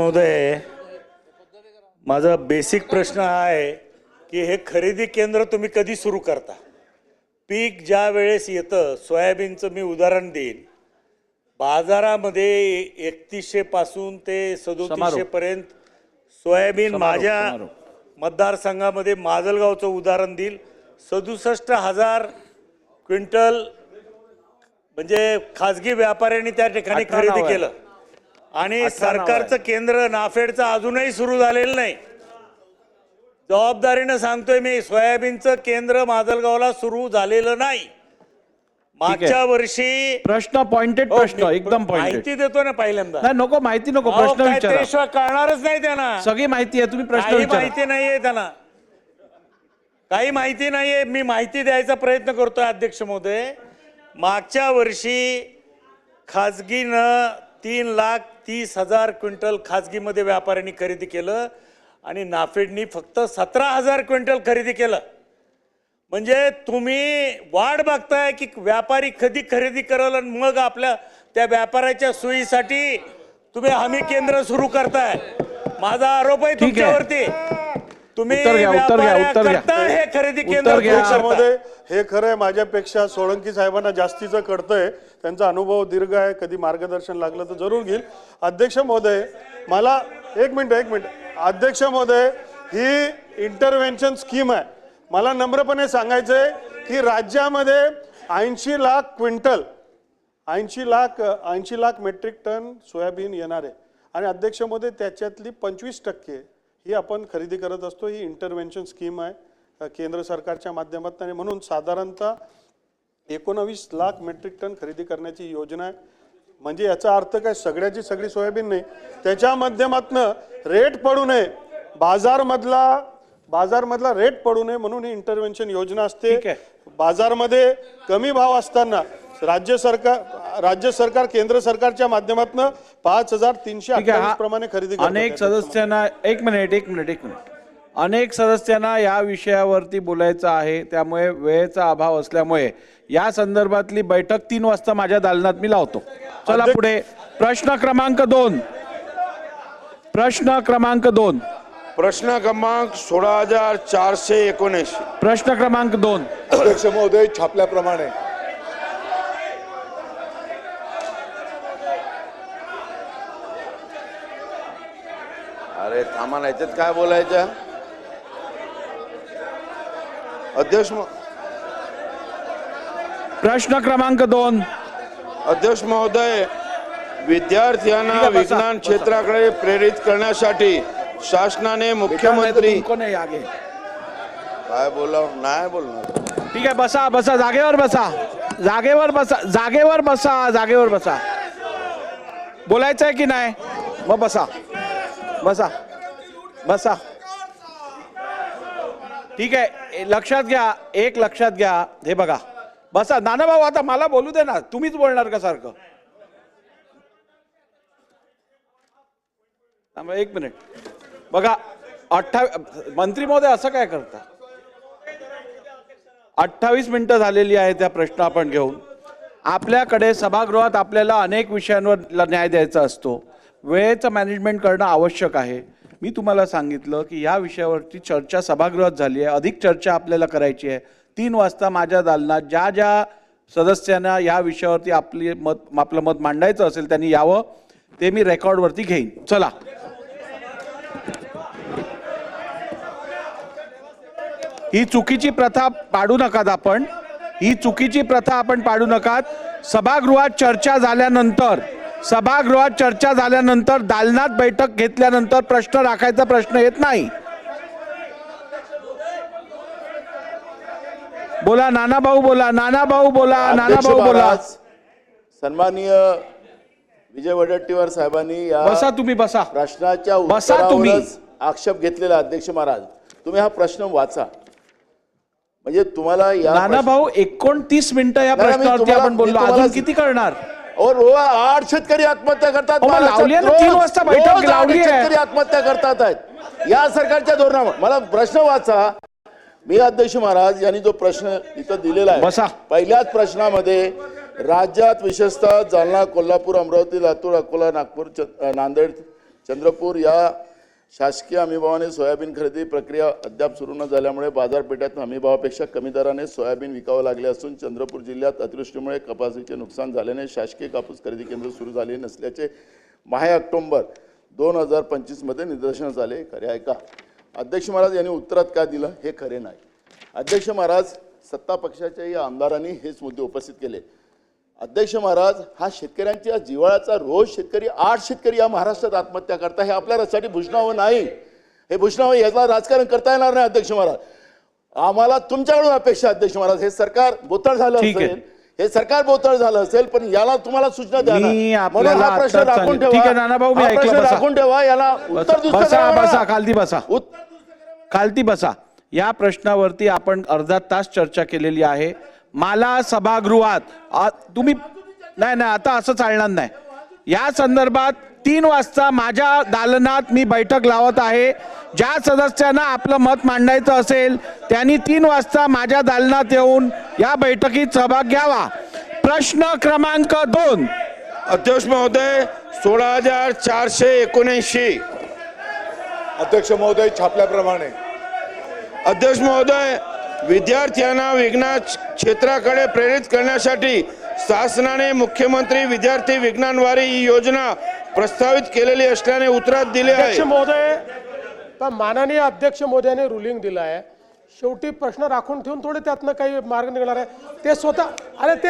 महोदय, माझा बेसिक प्रश्न हा आहे की हे खरेदी केंद्र तुम्ही कधी सुरू करता? पीक ज्या वेळेस येतं, सोयाबीनचं मी उदाहरण देईन, बाजारामध्ये 3100 पासून ते 3700 पर्यंत सोयाबीन माझ्या मतदारसंघामध्ये माजलगावचं उदाहरण देईल, 67,000 क्विंटल म्हणजे खाजगी व्यापाऱ्यांनी त्या ठिकाणी खरेदी केलं. आणि सरकारचं केंद्र नाफेडचं अजूनही सुरू झालेलं नाही. जबाबदारीनं सांगतोय मी, सोयाबीनचं केंद्र माजलगावला सुरू झालेलं नाही. मागच्या वर्षी प्रश्न पॉइंटेड प्रश्न एकदम माहिती देतो ना पहिल्यांदा. नाही नको माहिती नको, प्रश्न विचारा. त्याशिवाय कळणारच नाही त्यांना. सगळी माहिती आहे, तुम्ही प्रश्न काही विचारा. माहिती नाहीये त्यांना, काही माहिती नाहीये. मी माहिती द्यायचा प्रयत्न करतोय अध्यक्ष महोदय. मागच्या वर्षी खाजगीनं 3,30,000 क्विंटल खाजगीमध्ये व्यापाऱ्यांनी खरेदी केलं आणि नाफेडनी फक्त 17,000 क्विंटल खरेदी केलं. म्हणजे तुम्ही वाट बघताय की व्यापारी कधी खरेदी करल आणि मग आपल्या त्या व्यापाऱ्याच्या सोयीसाठी तुम्ही हमी केंद्र सुरू करताय. माझा आरोप आहे तुमच्यावरती. तुम्ही व्यापाऱ्याकरता हे खरेदी केंद्र मध्ये हे खरं आहे. माझ्यापेक्षा सोळंकी साहेबांना जास्तीचं कळतंय, त्यांचा अनुभव दीर्घ आहे. कधी मार्गदर्शन लागलं तर जरूर घेईल. अध्यक्ष महोदय, मला एक मिनिट अध्यक्ष महोदय, ही इंटरव्हेन्शन स्कीम आहे. मला नम्रपणे सांगायचंय की राज्यामध्ये 80 lakh quintal 80 lakh metric tonne soybean येणार आहे. आणि अध्यक्ष महोदय, त्याच्यातली 25% ही आपण खरेदी करत असतो. ही इंटरव्हेन्शन स्कीम आहे केंद्र सरकारच्या माध्यमातून. म्हणून साधारणतः 19 लाख मेट्रिक टन खरेदी करण्याची योजना आहे. म्हणजे याचा अर्थ काय, सगळ्याची सगळी सोयाबीन नाही, त्याच्या माध्यमातून रेट पडू नये, बाजारमधला रेट पडू नये म्हणून ही इंटरव्हेन्शन योजना असते. बाजारमध्ये कमी भाव असताना राज्य सरकार केंद्र सरकारच्या माध्यमातून 5,328 प्रमाणे खरेदी करते. अनेक सदस्यांना एक मिनिट अनेक सदस्यांना या विषयावरती बोलायचं आहे, त्यामुळे वेळेचा अभाव असल्यामुळे या संदर्भातली बैठक 3 वाजता माझ्या दालनात मी लावतो. चला पुढे. प्रश्न क्रमांक 2 प्रश्न क्रमांक 16,419. प्रश्न क्रमांक 2. अध्यक्ष महोदय, छापल्याप्रमाणे अरे थांबा ना, याच्यात काय बोलायचं अध्यक्ष? प्रश्न क्रमांक 2. अध्यक्ष महोदय, विद्यार्थ्यांना विज्ञान क्षेत्राकडे प्रेरित करण्यासाठी शासनाने मुख्यमंत्री काय बोला नाही बोलणार. ठीक आहे, बसा जागेवर बसा. बोलायचं आहे की नाही? मग बसा. ठीक आहे, लक्षात घ्या. हे बघा, बसा. नाना भाऊ, आता मला बोलू दे ना, तुम्हीच बोलणार का सारखं? एक मिनिट बघा. 28 मंत्री महोदय असं काय करता? 28 मिनिटं झालेली आहे. त्या प्रश्न आपण घेऊन आपल्याकडे सभागृहात आपल्याला अनेक विषयांवर न्याय द्यायचा असतो. वेळेचं मॅनेजमेंट करणं आवश्यक आहे. मी तुम्हाला सांगितलं की या विषयावरती चर्चा सभागृहात झाली आहे. अधिक चर्चा आपल्याला करायची आहे. 3 वाजता माझ्या दालनात ज्या सदस्यांना या विषयावरती आपलं मत मांडायचं असेल त्यांनी यावं. ते मी रेकॉर्डवरती घेईन. चला. ही चुकीची प्रथा पाडू नकात आपण. सभागृहात चर्चा झाल्यानंतर दालनात बैठक घेतल्यानंतर प्रश्न राखायचा प्रश्न येत नाही. बोला नाना भाऊ बोला. सन्माननीय विजय वडेट्टीवार साहेबांनी या तुम्ही बसा. प्रश्नाच्या उत्तरावर आक्षेप घेतलेला. अध्यक्ष महाराज, तुम्ही हा प्रश्न वाचा. म्हणजे तुम्हाला या नाना भाऊ 29 मिनिटं या प्रश्नावरती आपण बोललो. अजून किती करणार? 8 शेतकरी आत्महत्या करतात. 3 वाजता बैठक लावली आहे. शेतकरी आत्महत्या करतात आहेत या सरकारच्या धोरणावर. मला प्रश्न वाचा. मी अध्यक्ष महाराज यांनी जो प्रश्न इथं दिलेला आहे, पहिल्याच प्रश्नामध्ये राज्यात विशेषतः जालना, कोल्हापूर, अमरावती, लातूर, अकोला, नागपूर, नांदेड, चंद्रपूर या शासकीय हमीभावाने सोयाबीन खरेदी प्रक्रिया अद्याप सुरू न झाल्यामुळे बाजारपेठेत हमीभावापेक्षा कमी दराने सोयाबीन विकावं लागले असून चंद्रपूर जिल्ह्यात अतिवृष्टीमुळे कपासीचे नुकसान झाल्याने शासकीय कापूस खरेदी केंद्र सुरू झाले नसल्याचे माहे ऑक्टोबर 2025 मध्ये निदर्शनास आले. खरे आहे का? अध्यक्ष महाराज यांनी उत्तरात काय दिलं हे खरे नाही. अध्यक्ष महाराज सत्ता पक्षाच्याही आमदारांनी हेच मुद्दे उपस्थित केले. अध्यक्ष महाराज हा शेतकऱ्यांच्या जिव्हाळ्याचा रोज शेतकरी 8 शेतकरी या महाराष्ट्रात आत्महत्या करता. हे आपल्या रस्त्यासाठी भूषणावं नाही. हे भूषणावं याला राजकारण करता येणार नाही. अध्यक्ष महाराज आम्हाला तुमच्याकडून अपेक्षा अध्यक्ष महाराज हे सरकार बोथळ झालं असेल हे सरकार बोथळ झालं असेल पण याला तुम्हाला सूचना द्या म्हणून हा प्रश्न राखून ठेवा. ठीक आहे नानाभाऊ मी प्रश्न ऐकलं. राखून ठेवा याला उत्तर बसा बसा खालती बसा खालती बसा. या प्रश्नावरती आपण अर्धा तास चर्चा केलेली आहे. मला सभागृहात तुम्ही नाही आता असं चालणार नाही. या संदर्भात 3 वाजता माझ्या दालनात मी बैठक लावत आहे. ज्या सदस्यांना आपलं मत मांडायचं असेल त्यांनी 3 वाजता माझ्या दालनात येऊन या बैठकीत सहभाग घ्यावा. प्रश्न क्रमांक 2. अध्यक्ष महोदय 16,479. अध्यक्ष महोदय छापल्याप्रमाणे. अध्यक्ष महोदय विद्यार्थ्यांना विज्ञान क्षेत्राकडे प्रेरित करण्यासाठी शासनाने मुख्यमंत्री विद्यार्थी विज्ञानवारी ही योजना प्रस्तावित केलेली असल्याने उत्तरात दिले आहे. अध्यक्ष महोदय तर माननीय अध्यक्ष महोदयाने रुलिंग दिलं आहे. शेवटी प्रश्न राखून ठेवून थोडे त्यातनं काही मार्ग निघणार आहे. ते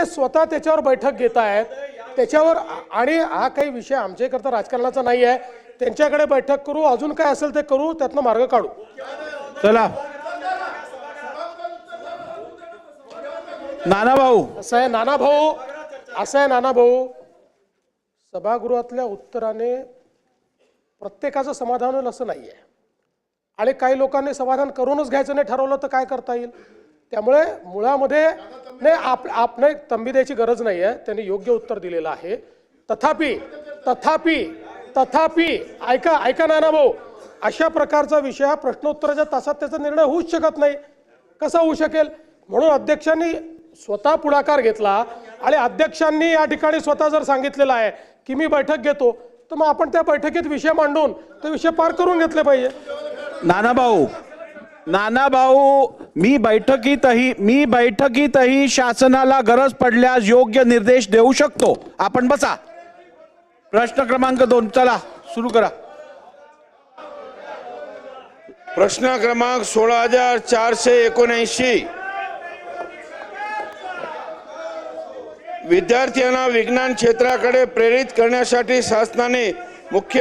स्वतः त्याच्यावर बैठक घेत आहेत त्याच्यावर आणि हा काही विषय आमच्याकरता राजकारणाचा नाही आहे. त्यांच्याकडे बैठक करू अजून काय असेल ते करू त्यातनं मार्ग काढू. चला नानाभाऊ असं आहे नानाभाऊ सभागृहातल्या उत्तराने प्रत्येकाचं समाधान होईल असं नाही आहे आणि काही लोकांनी समाधान करूनच घ्यायचं नाही ठरवलं तर काय करता येईल. त्यामुळे मुळामध्ये नाही तंबी द्यायची गरज नाही आहे. त्यांनी योग्य उत्तर दिलेलं आहे. तथापि ऐका नानाभाऊ अशा प्रकारचा विषय हा प्रश्नोत्तराच्या तासात त्याचा निर्णय होऊच शकत नाही. कसा होऊ शकेल? म्हणून अध्यक्षांनी स्वतः पुढाकार घेतला आणि अध्यक्षांनी या ठिकाणी स्वतः जर सांगितलेलं आहे की मी बैठक घेतो तर मग आपण त्या बैठकीत विषय मांडून ते विषय पार करून घेतले पाहिजे. नानाभाऊ मी बैठकीतही शासनाला गरज पडल्यास योग्य निर्देश देऊ शकतो. आपण बसा. प्रश्न क्रमांक 2 चला सुरू करा. प्रश्न क्रमांक 16,479. विद्यार्थ्यांना विज्ञान क्षेत्राकडे प्रेरित करण्यासाठी शासनाने मुख्य